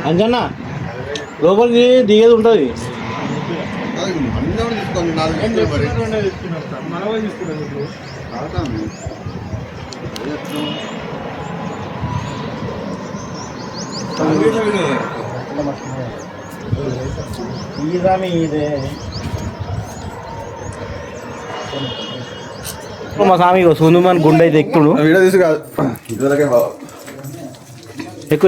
అంజన్న లోపలికి దిగేది ఉంటుంది. మా స్వామి సుందుమని గుండె అయితే ఎక్కుడు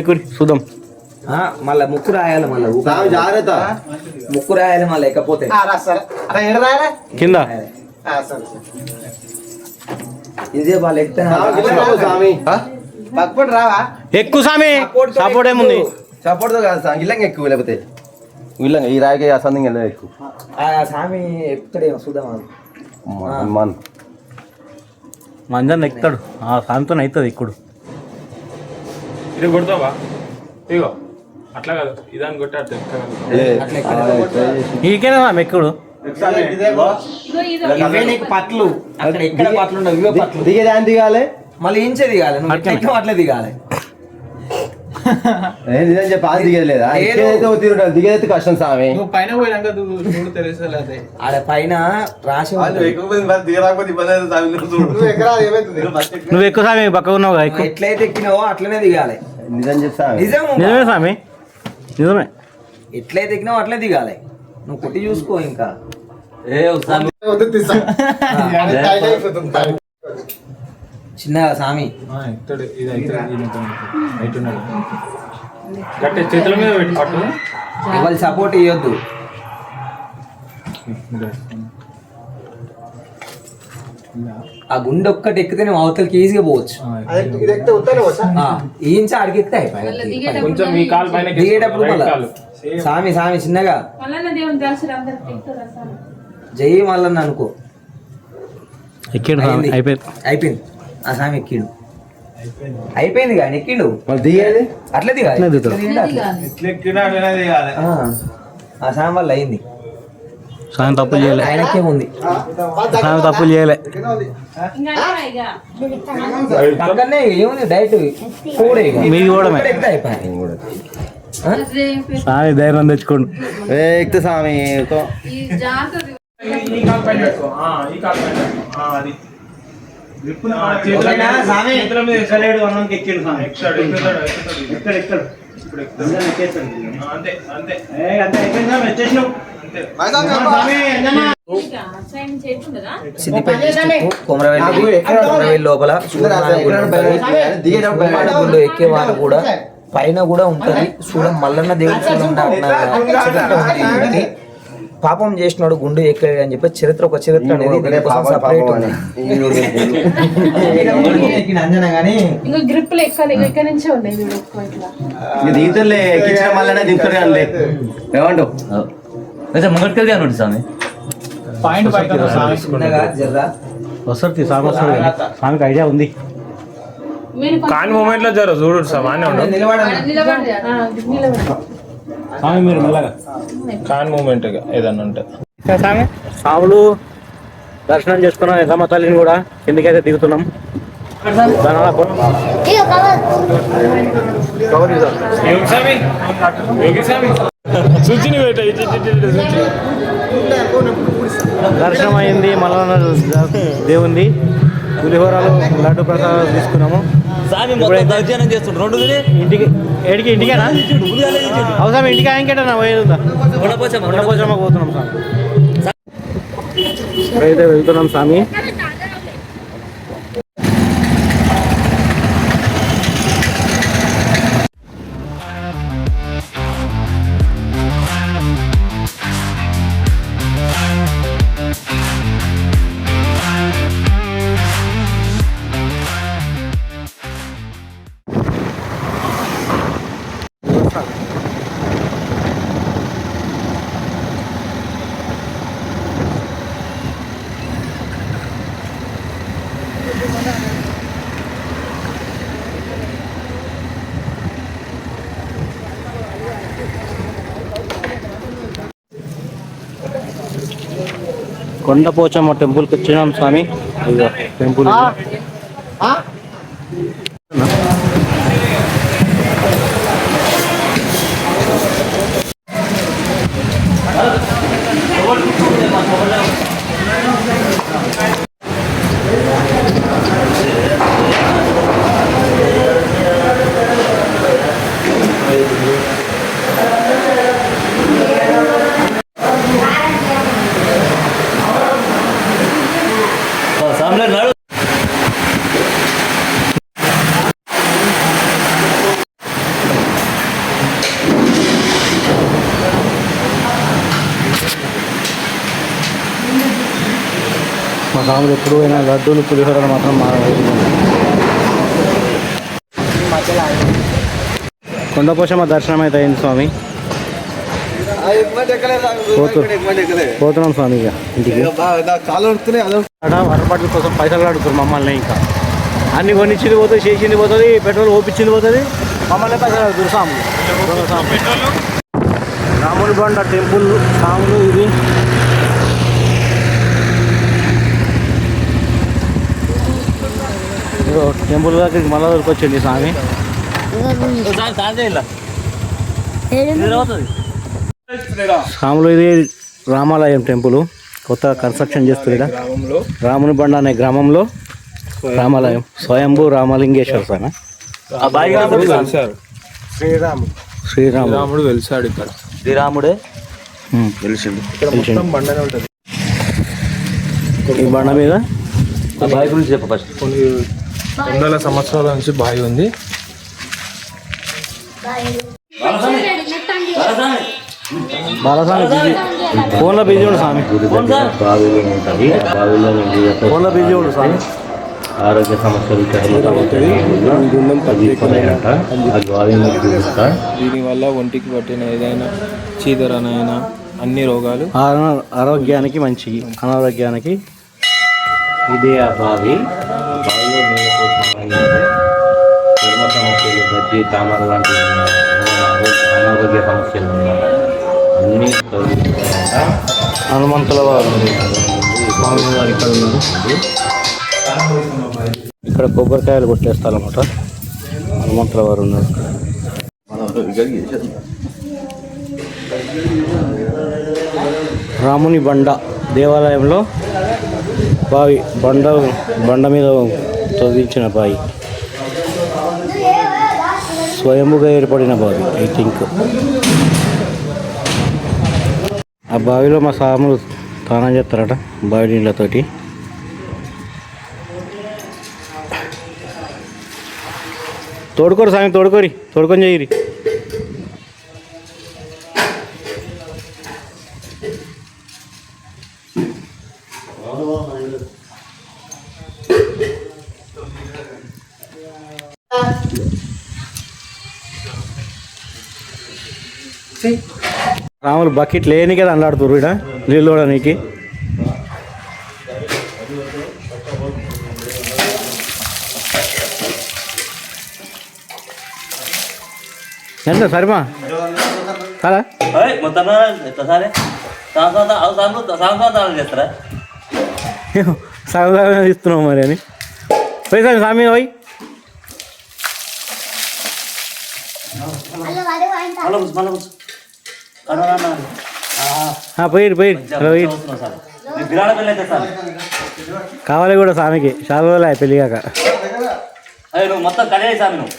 ఎక్కురి చూద్దాం. మళ్ళా ముక్కు రాయాలి, మళ్ళీ జాగ్రత్త ముక్కు రాయాలి మళ్ళీ లేకపోతే కింద ఇదే వాళ్ళు ఎక్కువ స్వామి సపోర్ట్ ఏముంది? సపోర్ట్ తో కాదు ఇల్లంగా ఎక్కువ, లేకపోతే వీళ్ళ ఈ రాయికి అసంది ఎక్కువ స్వామి ఎక్కుతాడేమో చూద్దాం. మంజన్ ఎక్కుతాడు, ఆ స్వామితో అవుతుంది ఎక్కుడు. ఇది కొడతావా? ఇగో అట్లా కాదు, ఇదాన్ని కొట్టాడు నీకేనా స్వామి ఎక్కుడు? పట్లు అక్కడ ఎక్కడ పట్లు ఉండవు, ఇవే పట్లు. దిగేదాన్ని దిగాలి, మళ్ళీ ఇంచే దిగాలి, నువ్వు అట్లే దిగాలి. దిగలేదా? దిగేది కష్టం స్వామి. నువ్వు పైన పోయినాక తెలుసు ఆడ పైన రాసి నువ్వు ఎక్కువ స్వామి పక్క ఉన్నావు. ఎట్లయితే ఎక్కినావో అట్లనే దిగాలి. నిజం చెప్తా, నిజమే స్వామి, నిజమే. ఎట్లయితే ఎక్కినావో అట్లే దిగాలి. నువ్వు కొట్టి చూసుకో. ఇంకా చిన్నగా స్వామి చేతుల మీద పెట్టి పట్టు, ఎవరి సపోర్ట్ ఇవ్వద్దు. ఆ గుండె ఒక్కటి ఎక్కితే నువ్వు అవతలకి ఈజీగా పోవచ్చు. ఈ ఇంచు ఆడికి ఎక్కితే అయిపోయి కొంచెం మీ కాలు పైన దిగేటప్పుడు స్వామి చిన్నగా జై మల్లన్న అనుకో. అయిపోయింది ఆ స్వామి ఎక్కిండు, అయిపోయింది కానీ ఎక్కిండు. అట్లా దిగాలి, ఆ స్వామి వల్ల అయింది. స్వామి తప్పులు చేయలే, ఆయనకే ఉంది. స్వామి తప్పులు చేయలే. పక్కనే ఏముంది డైట్ మీ కూడా స్వామి ధైర్యం తెచ్చుకోండి. ఎక్కితే స్వామి సిద్దిపేట డిస్ట్రిక్ట్ కొమరవెల్లి లోపల గుండు ఎక్కే వాళ్ళు కూడా పైన కూడా ఉంటది. చూడం మల్లన్న దేవుడు చూడండి, పాపం చేసినాడు గుండు ఎక్కలేడు అని చెప్పి చరిత్ర, ఒక చరిత్ర అనేది సపరేట్ ఉంది. వస్తుంది స్వామికి ఐడియా ఉంది. కాని మూమెంట్ లో జర చూడు స్వామి మీరు మెల్లగా కాని మూమెంట్ ఏదన్నా ఉంటే. స్వాములు దర్శనం చేసుకున్నాం, ఎల్లమ్మ తల్లిని కూడా కిందకైతే దిగుతున్నాం. దర్శనం అయింది, మల్లన్న దేవుంది. పులిహోరాలు లడ్డు ప్రసాదం తీసుకున్నాము. ఇంటికి ఇంటికేనా అవసరం? ఇంటికి ఆయనకేటన్నా పోయేదా? పోతున్నాం స్వామి, ఇప్పుడైతే వెళ్తున్నాం స్వామి. కొండపోచమ్మ టెంపుల్కి వచ్చినాం స్వామి. ఇదిగో టెంపుల్ ఇది. మా స్వాములు ఎప్పుడు అయినా లడ్డూలు పులిహోరలు మాత్రం మా కొండపోచమ్మ దర్శనం అయితే అయింది స్వామి. పోతున్నాం స్వామి ఇక ఇంటికి. వరపాట్ల కోసం పైసలు అడుగుతారు మమ్మల్ని. ఇంకా అన్ని కొనిచ్చింది పోతుంది, చేసింది పోతుంది, పెట్రోల్ ఓపించింది పోతుంది, మమ్మల్ని పైసలు అడుగుతారు స్వాములు. రాముని బండ టెంపుల్ స్వాములు ఇది. టెంపుల్ దగ్గరికి మళ్ళా వరకు వచ్చింది స్వామి. స్వాములు ఇది రామాలయం టెంపుల్ కొత్త కన్స్ట్రక్షన్ చేస్తుంది. రాముని బండ అనే గ్రామంలో రామాలయం. స్వయంభూ రామలింగేశ్వర స్వామి. శ్రీరాముడు వెలిసాడు ఇక్కడ. శ్రీరాముడే వెలిసిండు. ఈ బండ మీద బావి గురించి చెప్ప ఫస్ట్. కొన్ని వందల సంవత్సరాల నుంచి బావి ఉంది. బాలస్వామి ఫోన్లో బిజీ ఉండు స్వామి. ఫోన్లో బిజీ ఉండు స్వామి. ఆరోగ్య సమస్యలు దీనివల్ల ఒంటికి పట్టిన ఏదైనా చీదరనైనా అన్ని రోగాలు ఆరోగ్యానికి మంచిది, అనారోగ్యానికి ఇదే ఆ బావి. బావిలో నీళ్ళు పోసిన చర్మ సమస్యలు, గజ్జి, తామర లాంటి అనారోగ్య సమస్యలు అన్నీ హనుమంతుల వారు స్వామి వారు ఇక్కడ ఉన్నారు. ఇక్కడ కొబ్బరికాయలు కొట్టేస్తారన్నమాట. హనుమంతుల వారు ఉన్నారు. రాముని బండ దేవాలయంలో బావి. బండ మీద తవ్వించిన బావి, స్వయంభుగా ఏర్పడిన బావి ఐ థింక్. ఆ బావిలో మా స్వాములు స్నానం చేస్తారట బావి నీళ్ళతోటి. తోడుకోరు స్వామి, తోడుకొని చేయరి. రాములు బకెట్ లేని కదా అల్లాడుతురు ఇక్కడ నీళ్ళు చూడడానికి. ఎంత సరిమా కదా సరదాగా ఇస్తున్నావు మరి అని పోయి సార్ స్వామి పోయి. పోయి కావాలి కూడా స్వామికి చాలా రోజులు పెళ్ళి కాక. మొత్తం కడే స్వామి నువ్వు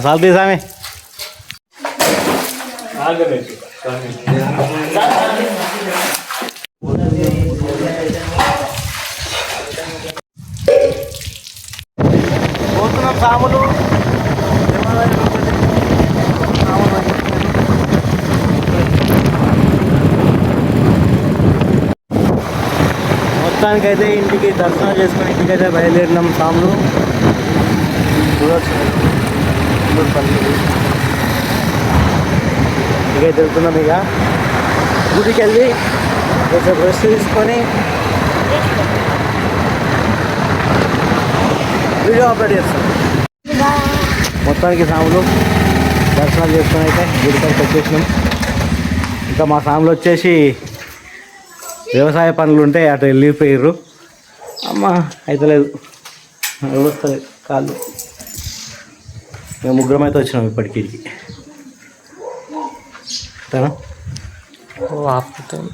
సాల్ తీసామే. పోతున్నాం సాములు. మొత్తానికైతే ఇంటికి దర్శనం చేసుకుని ఇంటికైతే బయలుదేరినాం సాములు. చూడొచ్చు ఇక వెళ్తున్నాం. ఇక గుడికి వెళ్ళి కొంచెం రెస్ట్ తీసుకొని వీడియో అప్లోడ్ చేస్తాం. మొత్తానికి సాములు దర్శనాలు చేసుకొని అయితే గుడికాడికి వచ్చేసినాం. ఇంకా మా సాములు వచ్చేసి వ్యవసాయ పనులు ఉంటే అటు వెళ్ళిపోయారు. అమ్మ అయితే లేదు వస్తుంది కాళ్ళు. మేము ముగ్గురం అయితే వచ్చినాం ఇప్పటికీ. తను ఆపుతాను.